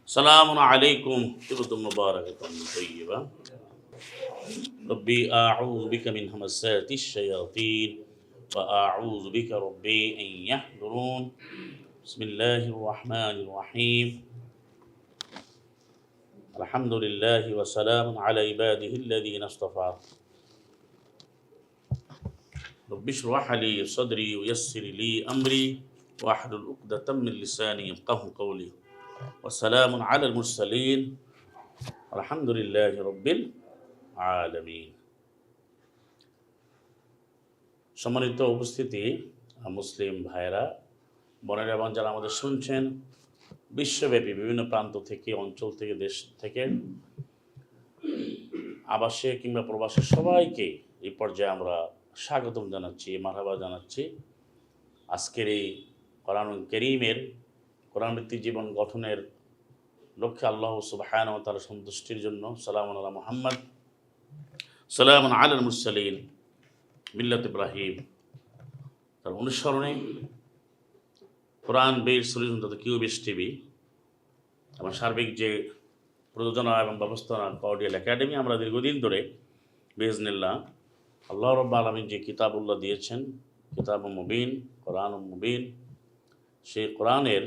السلام عليكم طيبة مباركة طيبة. ربي أعوذ بك من همسات الشياطين وأعوذ بك ربي أن يحضرون. بسم الله الرحمن الرحيم. الحمد لله وسلام على عباده الذين اصطفى. رب اشرح لي صدري ويسر لي أمري واحلل عقدة من لساني يفقهوا قولي. والسلام على المرسلين الحمد لله رب العالمين. সম্মানিত উপস্থিতি, মুসলিম ভাইরা, বোনেরা এবং যারা আমাদের শুনছেন বিশ্বব্যাপী বিভিন্ন প্রান্ত থেকে, অঞ্চল থেকে, দেশ থেকে, আবাসে কিংবা প্রবাসে সবাইকে এই পর্যায়ে আমরা স্বাগতম জানাচ্ছি, মারহাবা জানাচ্ছি। আজকের এই কোরআনুল কারীমের কোরআনভিত্তিক জীবন গঠনের লক্ষ্যে আল্লাহ সুবহানাহু ওয়া তাআলার সন্তুষ্টির জন্য সালামুন আলা মুহাম্মদ, সালামুন আলাল মুরসালিন, মিল্লাত ইব্রাহিম, তার অনুসরণে কোরআন বেস সলিউশন তথা কিউবেস টিভি এবং সার্বিক যে প্রযোজনা এবং ব্যবস্থাপনা কর্ডিয়াল একাডেমি, আমরা দীর্ঘদিন ধরে বিইজনিল্লাহ আল্লাহ রাব্বুল আলামিন যে কিতাবুল্লাহ দিয়েছেন, কিতাবুল মুবিন, কোরআনুল মুবিন, সেই কোরআনের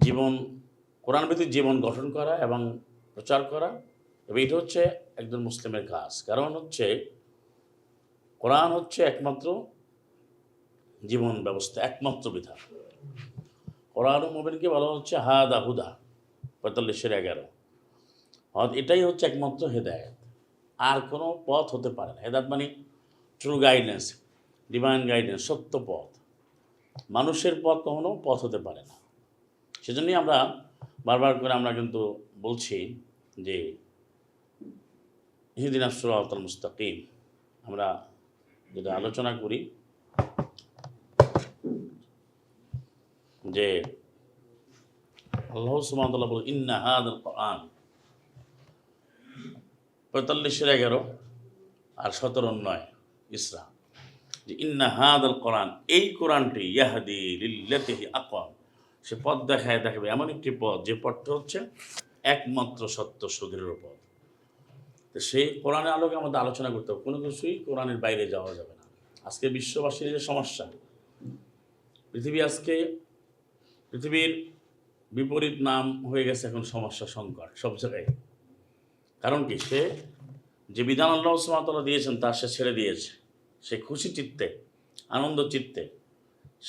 জীবন, কোরআনভিত্তিক জীবন গঠন করা এবং প্রচার করা, এবং এটা হচ্ছে একজন মুসলিমের কাজ। কারণ হচ্ছে কোরআন হচ্ছে একমাত্র জীবন ব্যবস্থা, একমাত্র বিধান। কোরআন মুবিনকে বলা হচ্ছে হাদা হুদা, 45-11। এটাই হচ্ছে একমাত্র হেদায়েত, আর কোনো পথ হতে পারে না। হেদায়েত মানে ট্রু গাইডেন্স, ডিভাইন গাইডেন্স, সত্য পথ। মানুষের পথ কখনো পথ হতে পারে না। সেজন্যই আমরা বারবার করে আমরা কিন্তু বলছি যে ইহদিনাস সিরাতাল মুস্তাকিম। আমরা যেটা আলোচনা করি যে আল্লাহ সুবহানাহু ওয়া তাআলা বলেন ইন্না হাযাল কোরআন, 45-11 আর 17-9 ইসরা, যে ইন্না হাযাল কোরআন, এই কোরআনটি ইয়াহদি লিল্লাতি হি আকওয়াম, সে পথ দেখাবে এমন একটি পথ যে পথটা হচ্ছে একমাত্র সত্য সুদৃঢ় পথ। তো সেই কোরআনের আলোকে আমাদের আলোচনা করতে হবে, কোনো কিছুই কোরআনের বাইরে যাওয়া যাবে না। আজকে বিশ্ববাসীর যে সমস্যা, পৃথিবীর বিপরীত নাম হয়ে গেছে এখন সমস্যা, সংকট সব জায়গায়। কারণ কি? সে যে বিধান আল্লাহ সুবহানাহু ওয়া তাআলা দিয়েছেন তা সে ছেড়ে দিয়েছে। সে খুশি চিত্তে, আনন্দ চিত্তে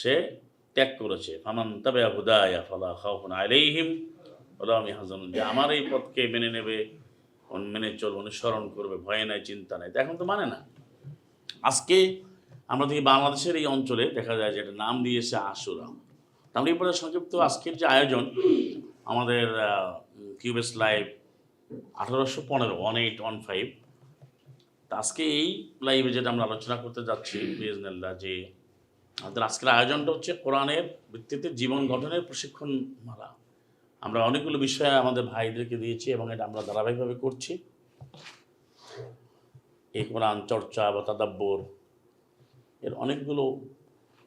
সে ত্যাগ করেছে। ফামান তাবিআ হুদায়া ফালা খাউফুন আলাইহিম ওয়ালা হুম ইয়াহজানুন, যে আমার এই পথকে মেনে নেবে, মেনে চলবে, অনুসরণ করবে, ভয় নাই, চিন্তা নাই। এখন তো মানে না। আজকে আমরা দেখি বাংলাদেশের এই অঞ্চলে দেখা যায় যে এটা নাম দিয়েছে আশুরা। আমরা এই পরে সংক্ষিপ্ত আজকের যে আয়োজন আমাদের কিউবেস লাইভ 1815 তা আজকে এই লাইভে যেটা আমরা আলোচনা করতে যাচ্ছি বিইজনিল্লাহ, যে আমাদের আজকের আয়োজনটা হচ্ছে কোরআনের ভিত্তিতে জীবন গঠনের প্রশিক্ষণ মালা। আমরা অনেকগুলো বিষয় আমাদের ভাইদেরকে দিয়েছি এবং এটা আমরা ধারাবাহিকভাবে করছি। এই কোরআন চর্চা বা তাদাব্বুর এর অনেকগুলো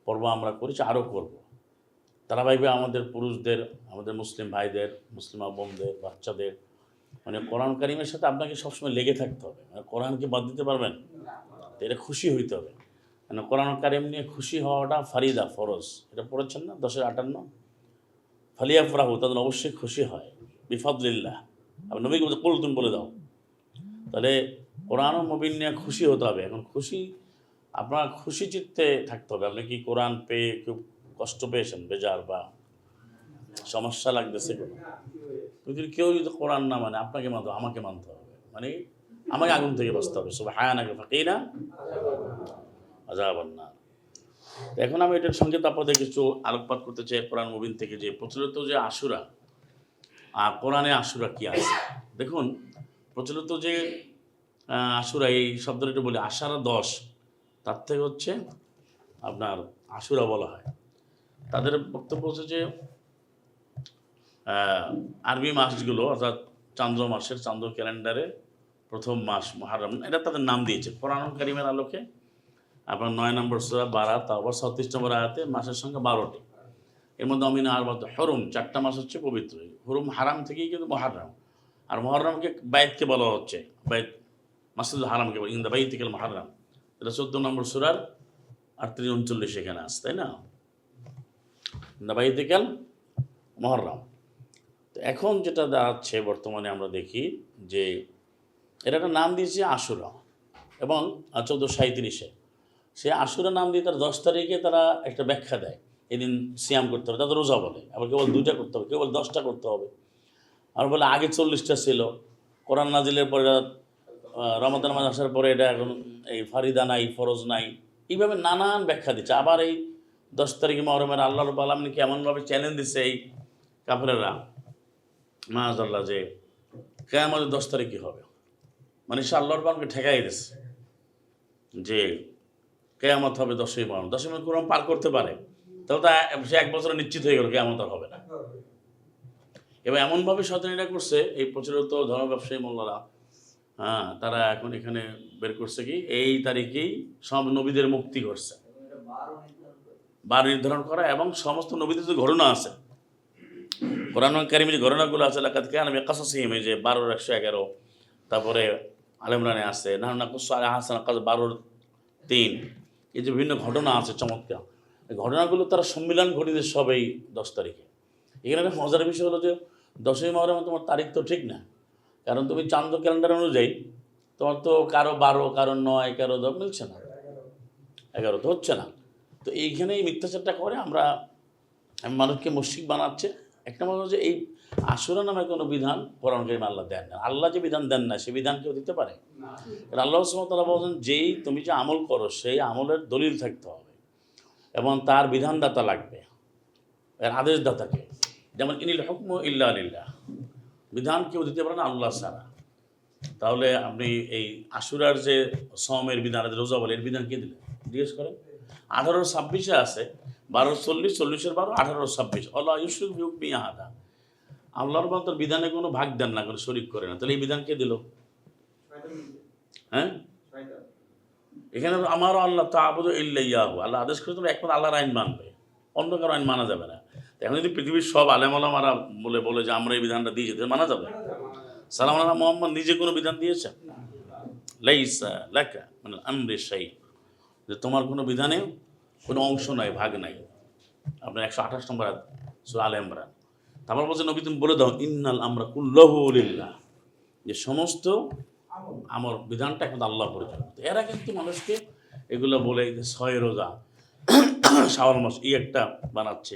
পর্ব আমরা করেছি, আরও করব। ধারাবাহিকভাবে আমাদের পুরুষদের, আমাদের মুসলিম ভাইদের, মুসলিম বোনদের, বাচ্চাদের, মানে কোরআন কারীমের সাথে আপনাকে সবসময় লেগে থাকতে হবে। মানে কোরআনকে বাদ দিতে পারবেন? এটা খুশি হইতে হবে। মানে কোরআন কারীম নিয়ে খুশি হওয়াটা ফারিদা, ফরজ। এটা পড়েছেন না 10-58, ফালিয়া ফরাহু, তাদের অবশ্যই খুশি হয় বিফাদলিল্লাহ। আপনি নবীকে বলতে কুল, তুমি বলে দাও। তাহলে কোরআন মুবিন নিয়ে খুশি হতে হবে। এখন খুশি, আপনার খুশি চিত্তে থাকতে হবে। আপনি কি কোরআন পেয়ে খুব কষ্ট পেয়েছেন, বেজার বা সমস্যা লাগতেছে কোনো, যদি কেউ যদি কোরআন না মানে আপনাকে মানতে হবে, আমাকে মানতে হবে, মানে আমাকে আগুন থেকে বাঁচতে হবে। সুবহানাকা ফাকিনা আযাবান নার। এখন আমি এটার সঙ্গে আপনাদের কিছু আলোকপাত করতে চাই কোরআন মুবিন থেকে, যে প্রচলিত যে আশুরা, কোরআনে আশুরা কি আছে। দেখুন, প্রচলিত যে আশুরা, এই শব্দটা একটু বলি, আষাঢ় 10, তার থেকে হচ্ছে আপনার আশুরা বলা হয়। তাদের বক্তব্য হচ্ছে যে আরবি মাসগুলো, অর্থাৎ চান্দ্র মাসের, চান্দ্র ক্যালেন্ডারে প্রথম মাস মুহররম, এটা তাদের নাম দিয়েছে কোরআন কারীমের আলোকে। আপনার 9 নম্বর সূরা বারাত, তারপর 36 নম্বর আয়াতে মাসের সংখ্যা 12টি। এর মধ্যে অমিনা আরবাত হরম, 4টা মাস হচ্ছে পবিত্র। হরম হারাম থেকেই কিন্তু মহারাম, আর মহরমকে বাইতকে বলা হচ্ছে, বাইত মাসজিদুল হারামকে বলে ইনদা বাইতিকাল মুহাররাম। এটা 14 নম্বর সূরার 38-39 এখানে আছে, তাই না? ইনদা বাইতিকাল মুহাররাম। তো এখন যেটা দাঁড়াচ্ছে বর্তমানে আমরা দেখি যে এটা একটা নাম দিয়েছে আশুরা, এবং 1437-এ সে আশুরা নাম দিয়ে তার 10 তারিখে তারা একটা ব্যাখ্যা দেয়, এদিন সিয়াম করতে হবে, তাদের রোজা বলে। আবার কেবল 2টা করতে হবে, কেবল 10টা করতে হবে। আর বলে আগে 40টা ছিল, কোরআন নাজিলের পরে রমাদান মাস আসার পরে এটা এখন এই ফারিদা নাই, ফরজ নাই, এইভাবে নানান ব্যাখ্যা দিচ্ছে। আবার এই 10 তারিখে মহরমের আল্লাহ রাব্বুল আলামিনকে এমনভাবে চ্যালেঞ্জ দিচ্ছে এই কাফেরেরা মাআযাল্লাহ যে কিয়ামতের 10 তারিখে হবে, মানে সে আল্লাহর বানকে ঠেকাই দিচ্ছে যে কিয়ামত হবে 10ই মহরম। 10ই মহরম পার করতে পারে, তাহলে তো সে 1 বছরে নিশ্চিত হয়ে গেল কিয়ামত আর হবে না। এবার এমনভাবে শয়তানিরা করছে এই প্রচলিত ধর্ম ব্যবসায়ী মোল্লারা, হ্যাঁ, তারা এখন এখানে বের করছে কি এই তারিখেই সব নবীদের মুক্তি করছে, বার নির্ধারণ করা, এবং সমস্ত নবীদের যে ঘটনা আছে কোরআন কারীমে যে ঘটনাগুলো আছে, লাকাদ কানা ফি কাসাসিহিম, যে 12-111, তারপরে আলে ইমরানে আছে নাহনু নাকুসু আলা আহসানিল কাসাস 12-3, এই যে বিভিন্ন ঘটনা আছে চমৎকার, এই ঘটনাগুলো তারা সম্মিলন ঘটিয়েছে সব এই 10 তারিখে। এখানে একটা মজার বিষয় হলো যে 10ই মহরম তোমার তারিখ তো ঠিক না, কারণ তুমি চান্দ্র ক্যালেন্ডার অনুযায়ী তোমার তো কারো 12, কারো 9, কারো 10 মিলছে না, 11 তো হচ্ছে না। তো এইখানে এই মিথ্যাচারটা করে আমরা মানুষকে মুশরিক বানাচ্ছে। একটা মনে হচ্ছে এই আশুরা নামে কোনো বিধান কোরআন কারীমে আল্লাহ দেন না। আল্লাহ যে বিধান দেন না, সে বিধান কেউ দিতে পারে? কারণ আল্লাহ সুবহানাহু ওয়া তাআলা বলেন, যেই তুমি যে আমল করো সেই আমলের দলিল থাকতে হবে এবং তার বিধানদাতা লাগবে, এর আদেশদাতাকে। যেমন ইনিল হুকমু ইল্লা লিল্লাহ, বিধান কেউ দিতে পারে না আল্লাহ ছাড়া। তাহলে আপনি এই আশুরার যে সমের বিধান, রোজা বলে, এর বিধান কে দিলেন জিজ্ঞেস করেন? 18-26 আছে, 12-40, 40-এর 12, 18-26, আল্লাহ ইউসুফ হুকমি আহাদা, আল্লাহর বান্দর বিধানে কোনো ভাগ দেন না, কোনো শরিক করে না। তাহলে এই বিধান কে দিল? হ্যাঁ, এখানে আমার আল্লাহ তা'বুদু ইল্লা ইয়াহু, আল্লাহ আদেশ করে তোমরা একমাত্র আল্লাহর আইন মানবে, অন্য কারো আইন মানা যাবে না। এখন যদি পৃথিবীর সব আলেম ওলামারা বলে যে আমরা এই বিধানটা দিয়েছি, তাহলে মানা যাবে? সালাম আলাইকুম মুহাম্মদ নিজে কোনো বিধান দিয়েছে? লাইসা লাকা মিনাল আমরি শাই, যে তোমার কোনো বিধানে কোনো অংশ নাই, ভাগ নাই। আপনার 128 নম্বর সূরা আলে ইমরান। তারপর বলছে নবী তুমি বলে দাও ইন্নাল আমরা কুল্লাহু লিল্লাহ, যে সমস্ত আমার বিধানটা এখন আল্লাহ পরিচালনা। এরা কিন্তু মানুষকে এগুলো বলে যে 6 রোজা, শাওয়াল মাস, এই একটা বানাচ্ছে,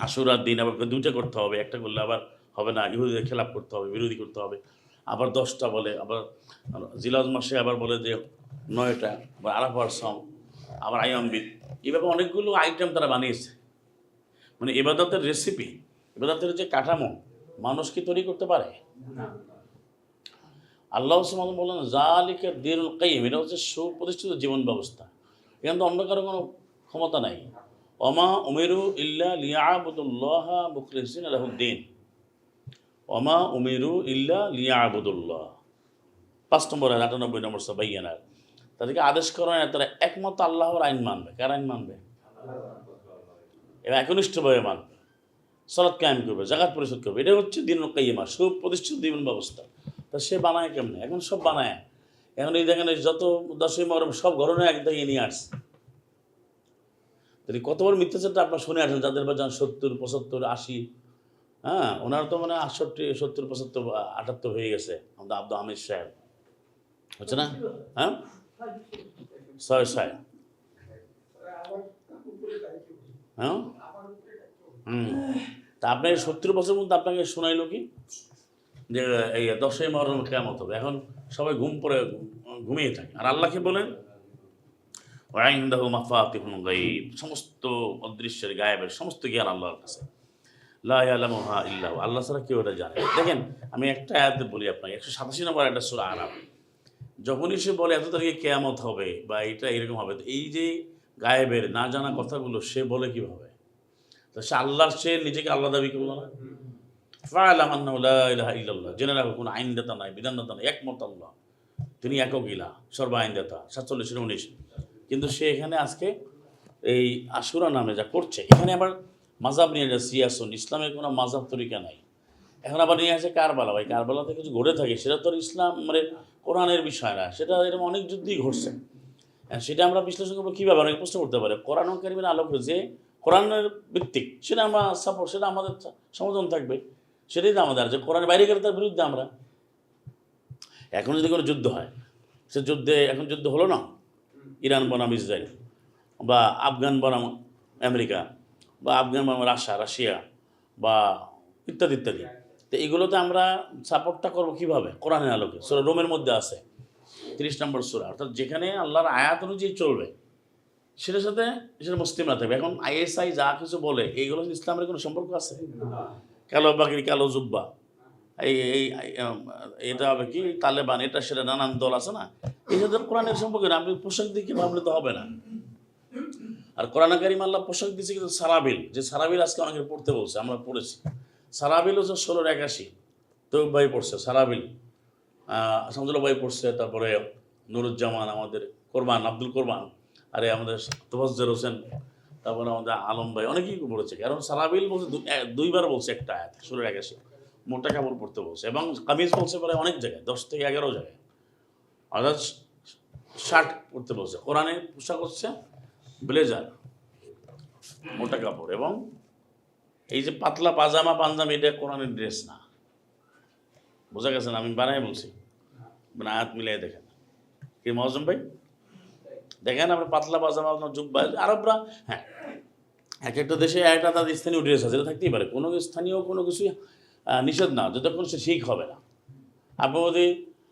আশুরার দিন আবার 2টা করতে হবে, একটা করলে আবার হবে না, ইহুদিদের খেলাপ করতে হবে, বিরোধী করতে হবে, আবার 10টা বলে, আবার জিলহজ মাসে আবার বলে যে 9টা, আবার আরাফার সম, আবার আইয়ামবিদ, এইভাবে অনেকগুলো আইটেম তারা বানিয়েছে। মানে ইবাদতের রেসিপি, ইবাদতের যে কাঠামো মানুষ কি তৈরি করতে পারে? আল্লাহ সুবহানাহু বলেন যালিকা দীনুল কাইয়্যিম, এটা হচ্ছে সুপ্রতিষ্ঠিত জীবন ব্যবস্থা, এখানে তো অন্য কারো কোনো ক্ষমতা নাই। ওমা উমিরু ইল্লা লিয়াবুদুল্লাহা মুখলিসিনা লাহুদ্দিন, ওমা উমিরু ইল্লা লিয়াবুদুল্লাহ, 5 নম্বর 98 নম্বর সাবাইয়ানার, তাদেরকে আদেশ করা হয় তারা একমত আল্লাহর আইন মানবে। কার আইন মানবে? এবার একনিষ্ঠভাবে মানবে, সালাত কায়েম করবে, যাকাত পরিশোধ করবে, এটা হচ্ছে দীনুল কাইয়্যিমা, সুপ্রতিষ্ঠিত জীবন ব্যবস্থা। তা সে বানায় কেমনে? এখন সব বানায়, এখন এই দেখেন যত 10ই মহরম সব ঘটনা একদিকে নিয়ে আসছে। তাহলে কত বড় মিথ্যাচারটা আপনার শুনে আসেন, যাদের বা 70, 75, 80, হ্যাঁ, ওনার তো মানে 68, 70, 75, 78 হয়ে গেছে। আমাদের আব্দুল হামিদ সাহেব হচ্ছে না, হ্যাঁ, 6 হ্যাঁ, তা আপনি 70 বছর মধ্যে আপনাকে শোনাইলো কি যে এই 10ই মহরম কিয়ামত হবে? এখন সবাই ঘুমিয়ে থাকে। আর আল্লাহকে বলেন ওয়াইনদাহু মাফাতিহুল গায়ব, সমস্ত অদৃশ্যের গায়েবের সমস্ত জ্ঞান আল্লাহর কাছে। লা ইয়ালামুহা ইল্লাহু, আল্লাহ ছাড়া কেউ এটা জানে। দেখেন আমি একটা আয়াতে বলি আপনাকে, 187 নম্বর একটা সূরা আরাফ, যখনই সে বলে এত তারিখে কিয়ামত হবে বা এটা এরকম হবে, তো এই যে গায়েবের না জানা কথাগুলো সে বলে কিভাবে? তো সে আল্লাহর, সে নিজেকে আল্লাহ দাবি করলো না? ফা'লাম আন্নাহু লা ইলাহা ইল্লাল্লাহ, জেনে রাখো কোনো আইনদাতা নাই, বিধানদাতা নাই, একমত আল্লাহ, তিনি একক ইলাহ, সর্ব আইনদাতা। 47-19 কিন্তু সে এখানে আজকে এই আশুরা নামে যা করছে, এখানে আবার মাজাব নিয়ে যায় সিয়াসুন, ইসলামের কোনো মাজাব তরিকা নাই। এখন আবার নিয়ে আসে কারবালা। ভাই কারবালাতে কিছু ঘটে থাকে, সেটা তো ইসলাম মানে কোরআনের বিষয় না, সেটা এরকম অনেক যুদ্ধই ঘটছে। সেটা আমরা বিশ্লেষণ করবো কীভাবে, অনেক প্রশ্ন করতে পারে। কোরআন কারিমের আলোকে যে কোরআনের ভিত্তিক, সেটা আমরা সাপোর্ট, সেটা আমাদের সমর্থন থাকবে, সেটাই তো আমাদের। যে কোরআনের বাইরে গেলে তার বিরুদ্ধে আমরা। এখন যদি কোনো যুদ্ধ হয়, সে যুদ্ধে এখন যুদ্ধ হলো না, ইরান বনাম ইসরায়েল, বা আফগান বনাম আমেরিকা, বা আফগান বনাম রাশিয়া, বা ইত্যাদি ইত্যাদি, তো এগুলোতে আমরা সাপোর্টটা করবো কীভাবে? কোরআনের আলোকে। সূরা রোমের মধ্যে আছে 30 নম্বর সূরা, অর্থাৎ যেখানে আল্লাহর আয়াত অনুযায়ী চলবে, সেটার সাথে সেটা মুসলিমরা থাকবে। এখন আইএসআই যা কিছু বলে, এইগুলো ইসলামের কোনো সম্পর্ক আছে? কালো বাকরি, কালো জুব্বা, এই এই এটা হবে কি তালেবান, এটা সেটা নানান দল আছে না, এই যে কোরআনের সম্পর্কে না। আপনি পোশাক দিকে ভাবলে তো হবে না। আর কোরআন কারীম আল্লাহ পোশাক দিচ্ছে কিন্তু সারাবিল, যে সারাবিল আজকে অনেকে পড়তে বলছে, আমরা পড়েছি। সারাবিল হচ্ছে 1681, তো ভাই পড়ছে সারাবিল, আহমদুল্লাহ ভাই পড়ছে, তারপরে নুরুজ্জামান, আমাদের কোরবান, আব্দুল কোরবান, আরে আমাদের তোফাজ্জল হোসেন, তারপরে আমাদের আলম ভাই, অনেকেই পড়েছে। কারণ সারাবিল বলছে দুইবার বলছে একটা আয়াত 1681, মোটা কাপড় পরতে বলছে। এবং কামিজ বলছে প্রায় অনেক জায়গায়, 10 থেকে 11 জায়গায়, অর্থাৎ শার্ট পরতে বলছে। কোরআনের পোশাক হচ্ছে ব্লেজার, মোটা কাপড়। এবং এই যে পাতলা পাজামা পাঞ্জাবি, এটা কোরআনের ড্রেস না। বোঝা গেছে না? আমি বানাই বলছি, মানে আয়াত মিলাই দেখেন কি মজম ভাই, দেখেন আমরা পাতলা পাজামা, আপনার জুব্বা। আরবরা, হ্যাঁ, এক একটা দেশে একটা তাদের স্থানীয় ড্রেস আছে, এটা থাকতেই পারে, কোনো স্থানীয় কোনো কিছুই নিষেধ না, যতক্ষণ সে শিখ হবে না। আপনি যদি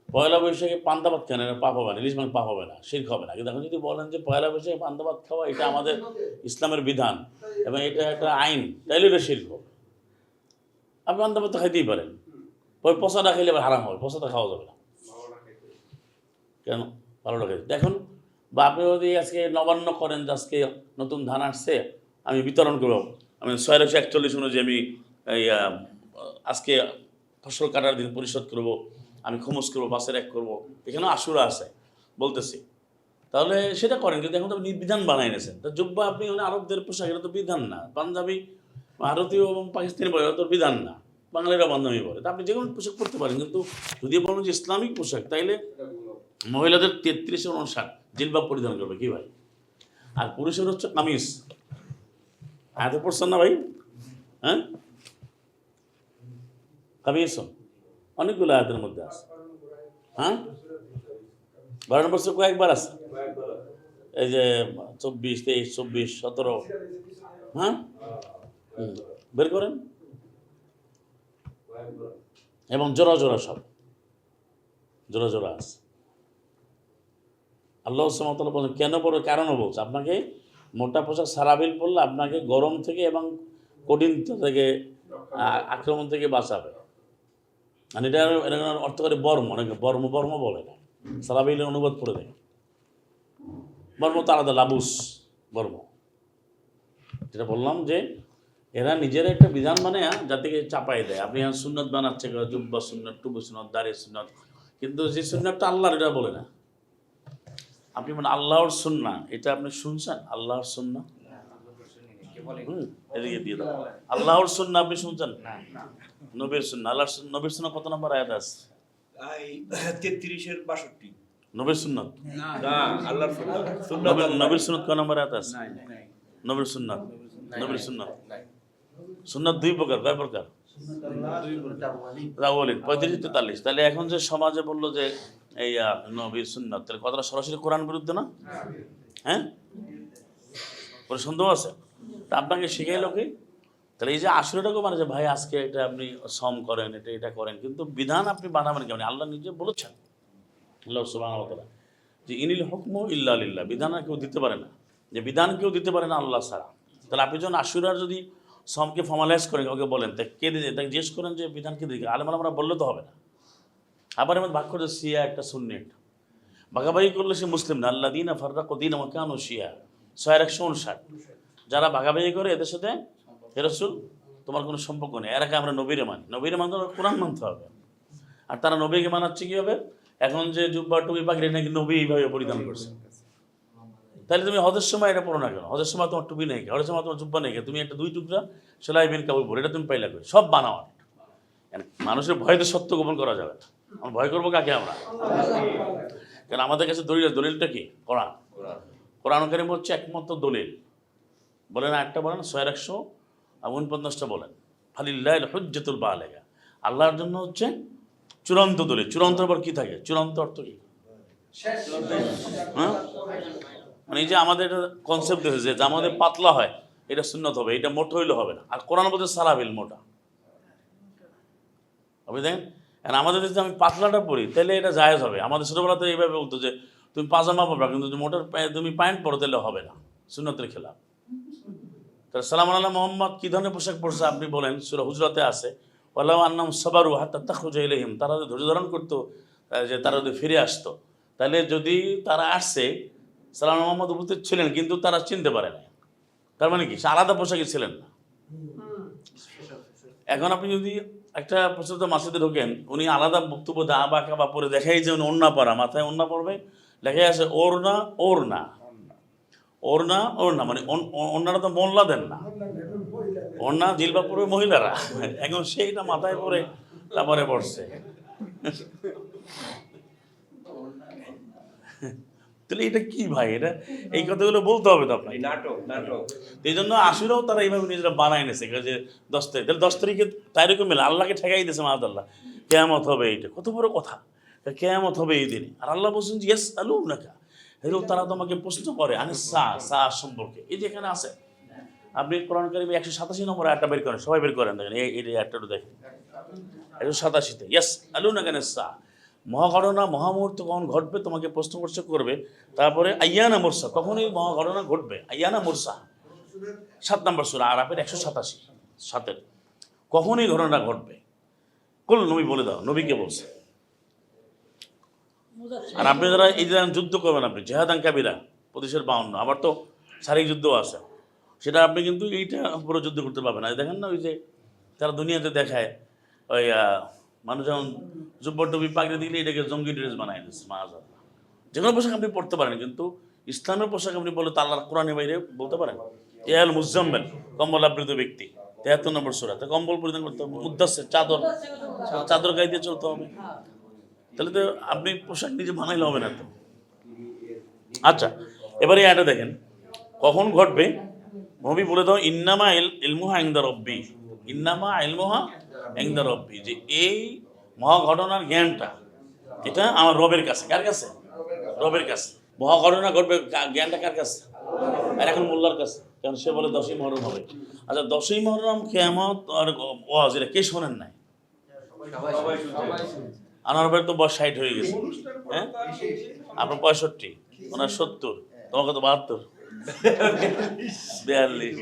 পয়লা বৈশাখে পান্তা ভাত খান, এটা পাপ হবে না, ইলিশ মাছ পাপ হবে না, শিরক হবে না। কিন্তু এখন যদি বলেন যে পয়লা বৈশাখে পান্তা ভাত খাওয়া এটা আমাদের ইসলামের বিধান এবং এটা একটা আইন, তাইলে এটা শিরক হবে। আপনি পান্তা ভাত খাইতেই পারেন, ওই পচাটা খাইলে আবার হারাম হবে, পচাটা খাওয়া যাবে না। কেন? ভালোটা খাইতে দেখুন। বা আপনি যদি আজকে নবান্ন করেন, যে আজকে নতুন ধান আসছে, আমি বিতরণ করবো, আমি 641 অনুযায়ী আমি এই আজকে ফসল কাটার দিন পরিশোধ করব, আমি খুমুস করবো, বাসের এক করবো, এখানেও আশুরা আছে বলতেছি, তাহলে সেটা করেন। কিন্তু এখন তো আপনি বিধান বানাই নিয়েছেন। তা জুব্বা আপনি আরবদের পোশাক, এটা তো বিধান না। পাঞ্জাবি, ভারতীয় এবং পাকিস্তানি বলে, এটা তো বিধান না। বাঙালিরা পাঞ্জাবি বলে, তা আপনি যে কোনো পোশাক পরতে পারেন। কিন্তু যদি বলেন যে ইসলামিক পোশাক, তাইলে মহিলাদের 33-59 জিলবাব পরিধান করবে কি ভাই, আর পুরুষের হচ্ছে কামিজ। আয়াতে পড়ছেন না ভাই? হ্যাঁ, কামিজ অনেকগুলো আয়াতের মধ্যে আছে। হ্যাঁ, 12 নম্বর সূরা কয়েকবার আছে, এই যে 24, 23, 24, 17। হ্যাঁ, বের করেন। এবং জোড়া জোড়া, সব জোড়া জোড়া আছে। আল্লাহ সুবহানাহু ওয়া তাআলা বলেন কেন পড়ে, কারণও বলছে। আপনাকে মোটা পোশাক সারাবিল পড়লে আপনাকে গরম থেকে এবং কঠিন থেকে আক্রমণ থেকে বাঁচাবে। মানে এটা অর্থ করে বর্ম, অনেকে বর্ম বর্ম বলে না, সারাবিলের অনুবাদ করে দেয়। বর্ম তো আলাদা, লাবুস বর্ম। যেটা বললাম যে এরা নিজেরা একটা বিধান মানে যাতে চাপাই দেয়। আপনি এখন সুন্নত বানাচ্ছে, জুব্বা সুন্নত, টুবু সুন্নত, দাড়ি সুন্নত, কিন্তু যে সুন্নতটা আল্লাহর, এটা বলে না। আপনি মানে আল্লাহর সুন্নাহ, এটা আপনি শুনছেন? আল্লাহর সুন্নাহ, এদিকে দিয়ে দাও। আল্লাহর সুন্নাহ আপনি শুনছেন? নবীর সুন্নাহ, আল্লাহর নবীর সুন্নাহ কত নম্বর আয়াত আছে? 33-62 নবীর সুন্নাত, না আল্লাহর সুন্নাহ। নবীর সুন্নাত কত নম্বর আয়াত আছে? নবীর সুন্নাত, নবীর সুন্নাত। সুন্নাত দুই প্রকার, কয় প্রকার? 35-43। তাহলে এখন যে সমাজে বললো যে এই নবীর সুন্নাত, তাহলে কথাটা সরাসরি কোরআন বিরুদ্ধে না? হ্যাঁ, পরে সন্দেহ আছে? তা আপনাকে শিখাইলো কি? তাহলে এই যে আশুরাটাকে মানে যে ভাই আজকে এটা আপনি সম করেন, এটা করেন, কিন্তু বিধান আপনি বানাবেন কেমন? আল্লাহ নিজে বলেছেন, আল্লাহ সুবহানাহু ওয়া তাআলা, যে ইনিল হুকমু ইল্লা লিল্লাহ, বিধান কেউ দিতে পারে না, যে বিধান কেউ দিতে পারে না আল্লাহ ছাড়া। তাহলে আপনি যখন আশুরার যদি সমকে ফর্মালাইজ করেন, ওকে বলেন তা কে দিয়েছে, তাকে জিজ্ঞেস করেন যে বিধান কে দিকে, আলেম আমরা বললে তো হবে না। আবার এমন ভাগ করে শিয়া একটা সুন্নি একটা, ভাগাভাগি করলে সে মুসলিম না। আল্লাযীনা ফাররাকু দীনাহুম ওয়া কানু শিয়া, 159। যারা ভাগাভাগি করে এদের সাথে হে রাসূল তোমার কোনো সম্পর্ক নেই, এর আগে আমরা নবীরে মানি। নবীরে মানতে হবে, কোরআন মানতে হবে। আর তারা নবীকে মানাচ্ছে কীভাবে? এখন যে জুব্বা টুপি পাগড়ি নাকি নবী এইভাবে পরিধান করছে, তাহলে তুমি হজের সময় এটা পড়ো না কেন? হজের সময় তোমার টুপি নেই, হজের সময় তোমার জুব্বা নেই, তুমি একটা 2 টুকরা সেলাই বিন কাপড় পরো, এটা তুমি পাইলা কই? সব বানাওয়া। মানুষের ভয়তে সত্য গোপন করা যাবে না। আমরা ভয় করবো কাকে? আমরা। কারণ আমাদের কাছে দলিলটা কি? কোরআন। কোরআন কারীম হচ্ছে একমাত্র দলিল। বলেন একটা বলেন 6149টা বলেন। ফালিল্লাহিল হুজ্জাতুল বালিগা, আল্লাহর জন্য হচ্ছে চূড়ান্ত দলিল। চূড়ান্ত আবার কি থাকে? চূড়ান্ত অর্থ কি? হ্যাঁ, মানে এই যে আমাদের কনসেপ্ট দেখেছে যে আমাদের পাতলা হয় এটা সুন্নত হবে, এটা মোটা হইলে হবে না। আর কোরআন বলতে সালাবিল মোটা। আপনি দেখেন, আর আমাদের যদি আমি পাতলাটা পরি তাহলে এটা জায়েজ হবে। আমাদের ছোটবেলাতে এইভাবে বলতো যে তুমি পাজামা পরবা, কিন্তু মোটর তুমি প্যান্ট পরো তাহলে হবে না, সুন্নতের খেলাফ। তাহলে সালাম আলাইহি মোহাম্মদ কী ধরনের পোশাক পরছে আপনি বলেন? সূরা হুজরাতে আছে, ওয়ালাউ আন্নাহুম সাবারু হাত্তা তাখরুজা ইলাইহিম, তারা যদি ধৈর্য ধারণ করতো, যে তারা যদি ফিরে আসতো, তাহলে যদি তারা আসছে, সালাম মোহাম্মদ উপস্থিত ছিলেন কিন্তু তারা চিনতে পারে না। তার মানে কি? সে আলাদা পোশাকে ছিলেন না। এখন আপনি যদি একটা প্রচলিত মসজিদে ঢোকেন, উনি আলাদা বক্তব্য দা বা কাবা পরে দেখাই যে উনি ওড়না পরা, মাথায় ওড়না পরবে, লেখাই আছে ওড়না ওড়না ওড়না ওড়না, মানে ওড়নাটা তো মোল্লা দেন না, ওড়না জিলবা পরবে মহিলারা। এখন সেইটা মাথায় পরে তারপরে পড়ছে। তাহলে এটা কি ভাই? এটা এই কথাগুলো বলতে হবে তো আপনাকে। নাটক নাটক। এই জন্য আশুরাও তারা এইভাবে নিজেরা বানায় নিয়েছে যে 10 তারিখ, তাহলে 10 তারিখে তারিখও মেলে আল্লাহকে ঠেকাই দিয়েছে মাহাদাল্লাহ, কেয়ামত হবে। এইটা কত বড় কথা, কেয়ামত হবে এই দিনে। আর আল্লাহ বলছেন যে ইয়াস আলু নাকা, এগুলো তারা তোমাকে প্রশ্ন করে আনে সা সম্পর্কে। এই যে এখানে আছে, আপনি কোরআন কারিমে 187 নম্বর আয়াতটা বের করেন, সবাই বের করেন, দেখেন এই আয়াতটা দেখেন 187-তে, ইয়াস আলু নাকা সা, মহাঘটনা মহামুহূর্ত কখন ঘটবে তোমাকে প্রশ্ন করবে। তারপরে আইয়ানা মুরসা, কখনই মহাঘটনা ঘটবে। আইয়ানা মুরসা 7 নম্বর সূরা আরাফের 187 কখনই ঘটনা ঘটবে। কুল, নবী বলে দাও, নবীকে বলছে। আর আপনি যারা এই যে যুদ্ধ করবেন, আপনি জেহাদান কাবিরা 2552, আবার তো শারীরিক যুদ্ধও আছে, সেটা আপনি কিন্তু এইটা পুরো যুদ্ধ করতে পারবেন না। দেখেন না, ওই যে তারা দুনিয়াতে দেখায় ওই মানুষ যখন জুব্বর টুপি পাগড়ি দিলে এটাকে জঙ্গি ড্রেস বানায় দিচ্ছে। মাআযাল্লাহ, যে কোনো পোশাক আপনি পড়তে পারেন, কিন্তু ইসলামের পোশাক আপনি বলে তো আল্লাহর কোরআনের বাইরে বলতে পারেন। ইয়াল মুজাম্মেল, কম্বল আবৃত ব্যক্তি, 73 নম্বর সূরা, তা কম্বল পরিধান করতে হবে। মুদ্দাসসির, চাদর গায়ে দিয়ে চলতে হবে। তাহলে তো আপনি পোশাক নিজে বানাইলে হবে না তো। আচ্ছা, এবারে এটা দেখেন কখন ঘটবে। নবী বলে দাও ইন্নামা ইলমুহা ইনদা রব্বি, ইন্নামা ইলমুহা ইনদা রব্বি, যে এই মহাঘটনার জ্ঞানটা এটা আমার রবের কাছে। কার কাছে? রবের কাছে। মহাঘটনা ঘটবে, জ্ঞানটা কার কাছে? আর এখন মোল্লার কাছে, কারণ সে বলে 10ই মুহররম হবে। আচ্ছা, 10ই মুহররম কিয়ামত আর ওয়াজ, এটা কে শোনেন নাই? আনোয়ার ভাই তো বয়স 60 হয়ে গেছে। হ্যাঁ, আপনার 65, ওনার 70, তোমার কত 72, 42,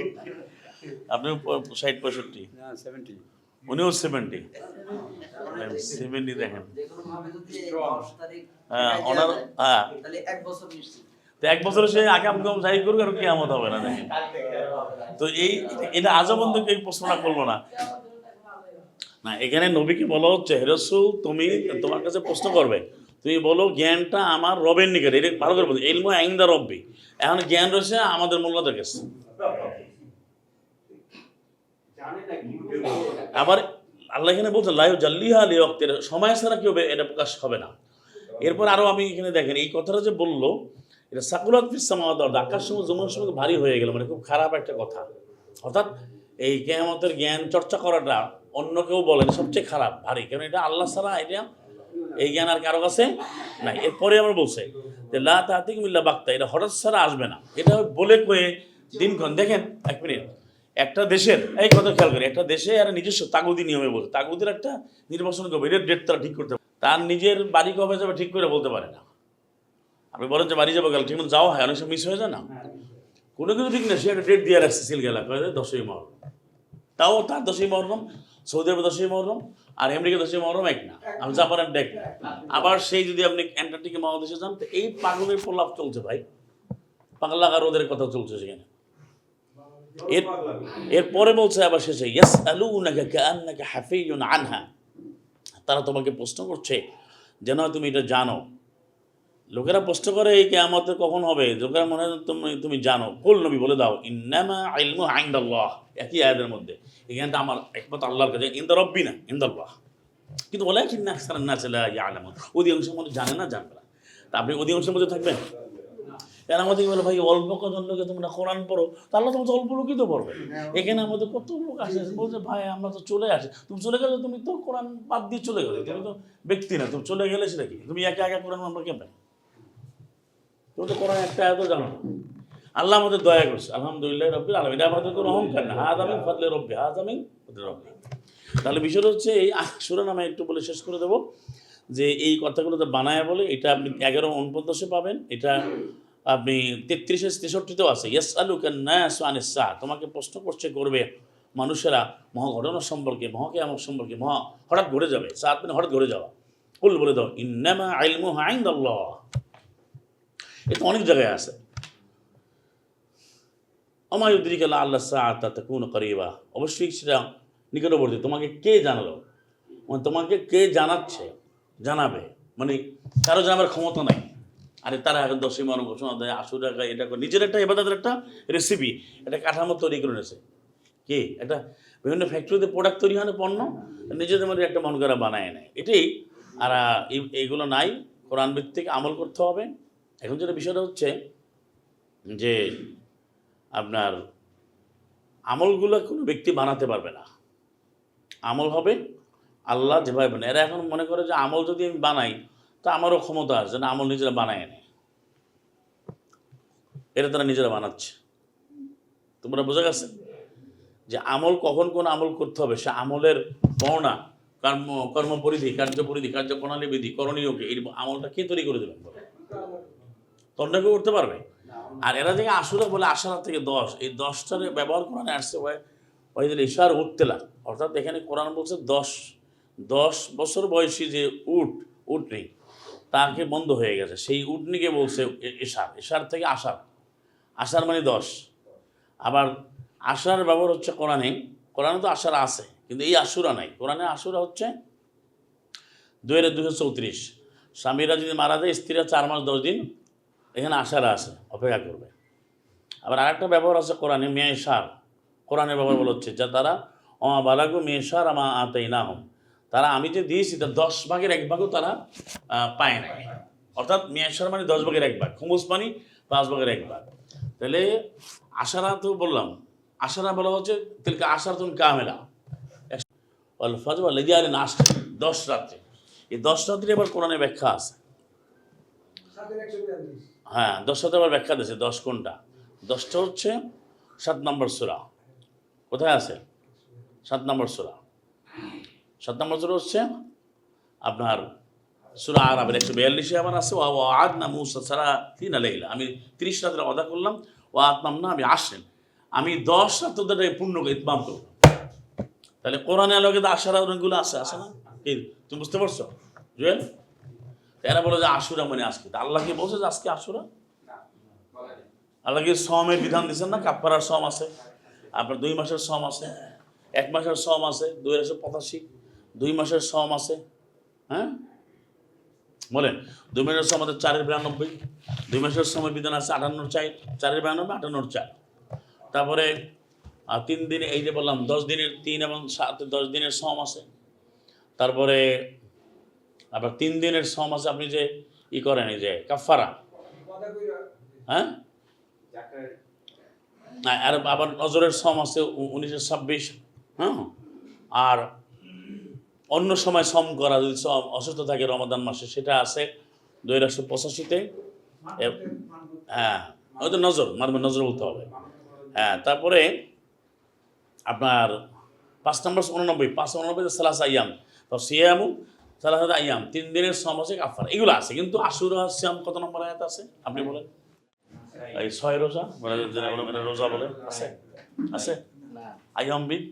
আপনি 60-65, উনিও 70 দেখেন। হ্যাঁ, ওনার হ্যাঁ, তো 1 বছরে সে আকাম কম যাই করুক আর কিয়ামত হবে না। দেখেন তো এটা আজও এই প্রশ্নটা করবো না। না, এখানে নবীকে বলা হচ্ছে হে রাসূল, তুমি তোমার কাছে প্রশ্ন করবে, তুমি বলো জ্ঞানটা আমার রবের নিকট। এটা ভালো করে বলছো, ইলমু ইনদা রব্বি। এখন জ্ঞান রয়েছে আমাদের মোল্লাদের কাছে। আবার আল্লাহ এখানে বলছে লা ইউজাল্লিহা লিওয়াক্তিহা, সময় ছাড়া কেউ এটা প্রকাশ হবে না। এরপর আরো আমি এখানে দেখেন এই কথাটা যে বললো, এটা সাকুলাত ফিস সামাওয়াতি ওয়াল আরদ, আকাশ সময় জমিনের সঙ্গে ভারী হয়ে গেল, মানে খুব খারাপ একটা কথা। অর্থাৎ এই কিয়ামতের জ্ঞান চর্চা করাটা অন্য কেউ বলেন সবচেয়ে খারাপ, ভারী, কারণ এটা আল্লাহ ছাড়া এটা এই জ্ঞান আর কারো কাছে নাই। এরপরে আমার বলছে যে লা তা'তিকুম ইল্লা বাগতা, এটা হঠাৎ ছাড়া আসবে না। এটা বলে কয়ে দিনক্ষণ দেখেন। 1 মিনিট, একটা দেশের এই কথা খেয়াল করি, একটা দেশে আর নিজস্ব তাগুদি নিয়মে বলছে, তাগুদের একটা নির্বাচন করবে, এর ডেট তারা ঠিক করতে পারে, তার নিজের বাড়ি কবে যাবে ঠিক করে বলতে পারে না। আপনি বলেন যে বাড়ি যাবো গেল, ঠিক মতো যাওয়া হয়, অনেক সময় মিস হয়ে যায় না, কোনো কিছু ঠিক না। সে একটা ডেট দিয়ে রাখছে সিল গেলা 10ই মুহররম, তাও তার 10ই মুহররম, সৌদি আরবে 10ই মুহররম, আর আমেরিকা 10ই মুহররম এক না, আমি জাপানের ডেক না। আবার সেই যদি আপনি অ্যান্টার্কটিকা মহাদেশে যান, তো এই পাগলের প্রলাপ চলছে ভাই, পাগলা রোদের কথা চলছে সেখানে। এরপরে বলছে আবার শেষে ইয়াসআলুনাকা কাআন্নাকা হাফিয়ুন আনহা, তারা তোমাকে প্রশ্ন করছে যেন তুমি এটা জানো। লোকেরা প্রশ্ন করে এই কিয়ামতে কখন হবে, লোকেরা মনে হয় তুমি জানো। কুল নবী বলে দাও ইন্নামা ইলমু ইনদাল্লাহ, একই আয়াতের মধ্যে। এখানটা আমার একমাত্র আল্লাহর কাছে, ইনদা রাব্বিনা ইনদাল্লাহ। কিন্তু ওয়ালাকিন্না আকসারান নাস লা ইয়ালামুন, অধিকাংশ মানুষ জানে না, জানবে না। তা আপনি অধিকাংশের মধ্যে থাকবেন? এর আমাদেরকে বলে ভাই অল্প কজন লোকে তোমরা কোরআন পড়ো, তাহলে তোমার অল্প লোকই তো পড়বে। এখানে আমাদের কত লোক আসে বলছে ভাই আমরা তো চলে আসি। তুমি চলে গেলে, তুমি তো কোরআন বাদ দিয়ে চলে গেলে, তুমি তো ব্যক্তি না, তুমি চলে গেলে সেটা কি? তুমি একা একা কোরআন আমরা কেমন? তুমি তো কোরআন একটা এত জানো না। আল্লাহ আমাদের দয়া করছে, আলহামদুলিল্লাহ রব্বিল আলামিন। এটা আমাদের কোনো অহংকার না, হাজ আমিন ফাদলে রব্বি, হাজ আমিন ফাদলে রব্বি। তাহলে বিষয়টা হচ্ছে এই আশুরা নামে একটু বলে শেষ করে দেবো যে এই কথাগুলো তো বানায় বলে, এটা আপনি 11-49 পাবেন, এটা আপনি 33-63-তেও আছে। ইয়াসআলুকান নাসু আনিস সাআ, তোমাকে প্রশ্ন করবে মানুষেরা মহাঘটনা সম্পর্কে, মহাকিয়ামত সম্পর্কে। হঠাৎ ঘটে যাবে, সাআত মানে হঠাৎ ঘটে যাওয়া। কুল বলে দাও ইন্নামা ইলমুহা ইনদাল্লাহ। এটা অনেক জায়গায় আছে। আমা ইউদরিকা লাআল্লা সাআতা তাকুনু করিবা, অবশ্যই সেটা নিকটবর্তী। তোমাকে কে জানালো, মানে তোমাকে কে জানাচ্ছে, জানাবে, মানে কারো জানাবার ক্ষমতা নাই। আরে তারা এখন 10 ইমাম ঘোষণা দেয়, আশুরা খায়, এটা করে নিজের একটা এবাদতের একটা রেসিপি, একটা কাঠামো তৈরি করে নিয়েছে। কি একটা বিভিন্ন ফ্যাক্টরিতে প্রোডাক্ট তৈরি হয় না, পণ্য, নিজেদের মধ্যে একটা মন করা বানায় নেয়, এটাই। আর এইগুলো নাই, কোরআন ভিত্তিক আমল করতে হবে। এখন যেটা বিষয়টা হচ্ছে যে আপনার আমলগুলো কোনো ব্যক্তি বানাতে পারবে না, আমল হবে আল্লাহ যেভাবে বানায়। এরা এখন মনে করে যে আমল যদি আমি বানাই তা আমারও ক্ষমতা আছে না, আমল নিজেরা বানায় নেয়। এটা তারা নিজেরা বানাচ্ছে। তোমরা বোঝা গেছে যে আমল কখন কোন আমল করতে হবে, সে আমলের বর্ণনা, কর্মপরিধি, কার্যপরিধি, কার্যপ্রণালী, বিধি, করণীয় কি, এই আমলটা কে তৈরি করে দেবেন? তোমরা কেউ করতে পারবে? আর এরা থেকে আশুরা বলে, আশারা থেকে 10, এই 10টার ব্যবহার কোরআনে আসছে ওই ইশার উঠতেলা, অর্থাৎ এখানে কোরআন বলছে 10 বছর বয়সী যে উটনি তাকে বন্ধ হয়ে গেছে, সেই উটনিকে বলছে ইশার থেকে আশার মানে 10। আবার আশার ব্যবহার হচ্ছে কোরআনে তো আশার আছে, কিন্তু এই আশুরা নাই। কোরআনে আশুরা হচ্ছে 2-234। স্বামীরা যদি মারা যায়, স্ত্রীরা 4 মাস 10 দিন এখানে আশারা আছে, অপেক্ষা করবে। আবার আরেকটা ব্যবহার আছে কোরআনে, মেয়েশার। কোরআনের ব্যবহার বলা হচ্ছে যা তারা বালাগু মেয়েশার আমা আতাই না হম, তারা আমি যে দিয়েছি তার 10 ভাগের 1 ভাগও তারা পায় না। অর্থাৎ মেয়েশার মানে 10 ভাগের 1 ভাগ, খুমুস মানে 5 ভাগের 1 ভাগ। তাহলে আশারা তো বললাম, আশারা বলা হচ্ছে তিলকা আশারাতুন কামিলা। ওয়াল ফাজর ওয়াল লিয়ালিন আশর, 10 রাত্রি। এই 10 রাত্রি আবার কোরআনে ব্যাখ্যা আছে। হ্যাঁ, 10 রাত্রে আবার ব্যাখ্যা দিয়েছে। 10 কোনটা? 10টা হচ্ছে 7 নম্বর সূরা। কোথায় আছে? 7 নম্বর সূরা। 7 নম্বর সূরা হচ্ছে আপনার সূরা আরাফের 142 আবার আছে, ওয়া আদনা মূসা 30 লাইলা, আমি 30 রাতের ওয়াদা করলাম, ওয়া আতমামনা, আমি আসেন, আমি 10 রাত ওদের পূর্ণ ইতমাম করব। তাহলে কোরআনে আলোকে তো আশারা অনেকগুলো আছে না? কি তুমি বুঝতে পারছো জুয়েল? এরা বলে যে আশুরা মানে আজকে। আল্লাহ কি বলছে যে আজকে আশুরা? আল্লাহ কি সমের বিধান দিচ্ছেন না? কাফারার সম আছে, আপনার 2 মাসের সম আছে, 1 মাসের সম আছে, 285, 2 মাসের সম আছে। হ্যাঁ বলেন, 2 মাসের সম আমাদের 4-92, 2 মাসের সমের বিধান আছে 58-4, 4-92, 58-4। তারপরে 3 দিনে, এই যে বললাম 10 দিনের 3 এবং 7, 10 দিনের সম আছে। তারপরে আবার 3 দিনের সম আছে, আপনি যে করেন এই যে কাফারা। হ্যাঁ, আর আবার নজরের সম আছে 19-26। হ্যাঁ, আর অন্য সময় সম করা, যদি অসুস্থ থাকে রমাদান মাসে, সেটা আছে 285-তে। হ্যাঁ, ওই তো নজর বলতে হবে। হ্যাঁ, তারপরে আপনার 5 নম্বর 89 সালাসা আইয়াম, তো সিয়ামু সালাসা আইয়াম, 3 দিনের সম আছে, কাফারা, এগুলো আছে। কিন্তু আশুরা সিয়াম কত নম্বর আয়াত আছে আপনি বলেন? এই 6 রোজা, মানে রোজা বলে আছে আইয়াম বিদ,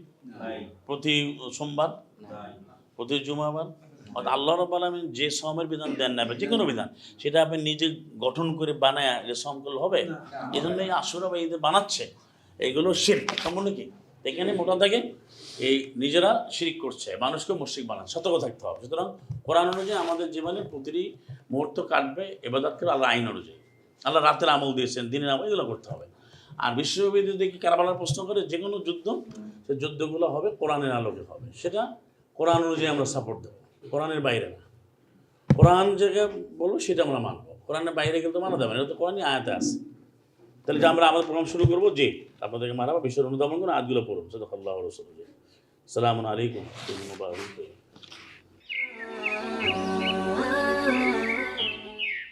প্রতি সোমবার, প্রতি জুমাবার। অর্থাৎ আল্লাহ রাব্বুল আলামিন যে সমের বিধান দেন না, যে কোনো বিধান, সেটা আপনি নিজে গঠন করে বানায় যে সম করলে হবে? এই জন্য এই আশুরা বা ঈদ বানাচ্ছে, এগুলো শিরক। সম্পূর্ণ কি এখানে মোটা থাকে এই নিজেরা শিরিক করছে, মানুষকে মুশরিক বানাচ্ছে, সতর্ক থাকতে হবে। সুতরাং কোরআন অনুযায়ী আমাদের জীবনে প্রতিটি মুহূর্ত কাটবে ইবাদত করে আল্লাহ আইন অনুযায়ী। আল্লাহ রাতের আমল দিয়েছেন, দিনের আমল, এগুলো করতে হবে। আর বিশ্বব্যাপী দেখি কারবালার প্রশ্ন করে যে কোনো যুদ্ধ, সে যুদ্ধগুলো হবে কোরআনের আলোকে হবে, সেটা কোরআন অনুযায়ী আমরা সাপোর্ট দেবো, কোরআনের বাইরে না। কোরআন যেটা বলবো সেটা আমরা মানবো, কোরআনের বাইরে কিন্তু মানা যাবে না, এটা তো কোরআনই আয়াতে আছে। তাহলে যে আমরা আমাদের প্রোগ্রাম শুরু করবো, যে আপনাদেরকে মারাবো, বিশ্বের অনুধাবন করে আয়াতগুলো পড়ুন। সাল্লাল্লাহু আলাইহি ওয়াসাল্লাম। সালামুন আলাইকুম।